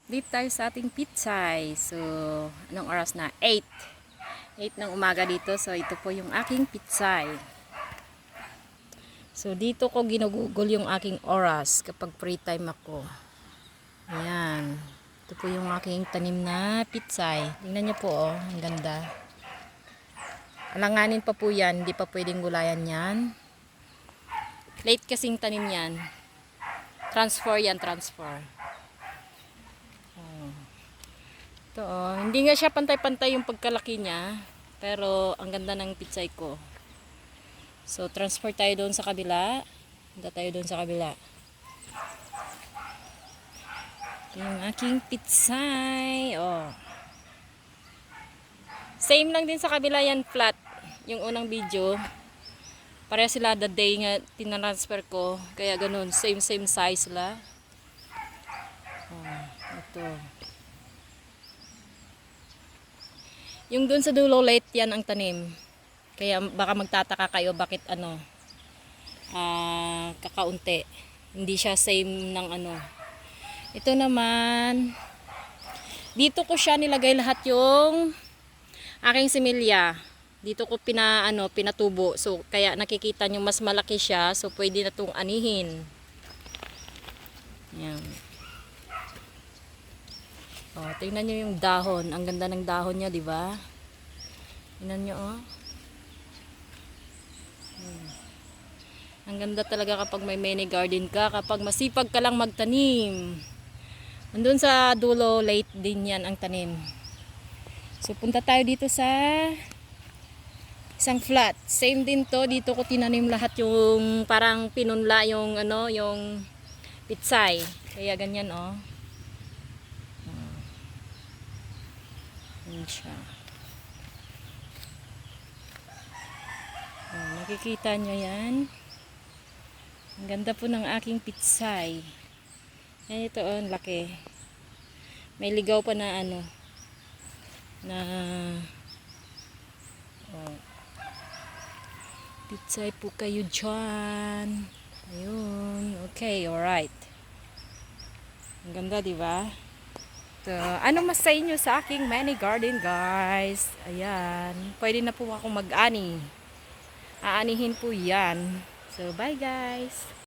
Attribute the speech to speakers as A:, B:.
A: Dito tayo sa ating pitsay. So, anong oras na? 8. 8 ng umaga dito. So, ito po yung aking pitsay. So, dito ko ginugugol yung aking oras kapag free time ako. Ayan. Ito po yung aking tanim na pitsay. Tingnan nyo po, oh. Ang ganda. Alanganin pa po yan. Hindi pa pwedeng gulayan yan. Late kasing tanim yan. Transfer yan, transfer. Ito, oh. Hindi nga siya pantay-pantay yung pagkalaki niya. Pero ang ganda ng pitsay ko. So, transfer tayo doon sa kabila. Punta tayo doon sa kabila. Ito yung aking pitsay. Oh. Same lang din sa kabila yan, flat. Yung unang video. Pareha sila the day nga tinransfer ko. Kaya ganun, same size la. Oh, ito. Yung dun sa dulo late yan ang tanim. Kaya baka magtataka kayo bakit kakaunti. Hindi siya same ng Ito naman, dito ko siya nilagay lahat yung aking similya. Dito ko pinatubo. So kaya nakikita nyo mas malaki siya. So pwede na itong anihin. Yan. Oh, tingnan nyo yung dahon. Ang ganda ng dahon niya, di ba? Tingnan nyo, oh. Ang ganda talaga kapag may mini garden ka, kapag masipag ka lang magtanim. Andun sa dulo, late din yan ang tanim. So, punta tayo dito sa isang flat. Same din to, dito ko tinanim lahat yung parang pinunla yung yung pitsay. Kaya ganyan, oh. Yan siya. Oh, nakikita nyo yan. Ang ganda po ng aking pitsay. Yan ito, oh, laki. May ligaw pa na pitsay po kayo dyan. Ayun. Okay, alright. Ang ganda, diba? Ano mas sa inyo sa aking mini garden, guys? Ayan. Pwede na po ako mag-ani. Aanihin po yan. So, bye guys!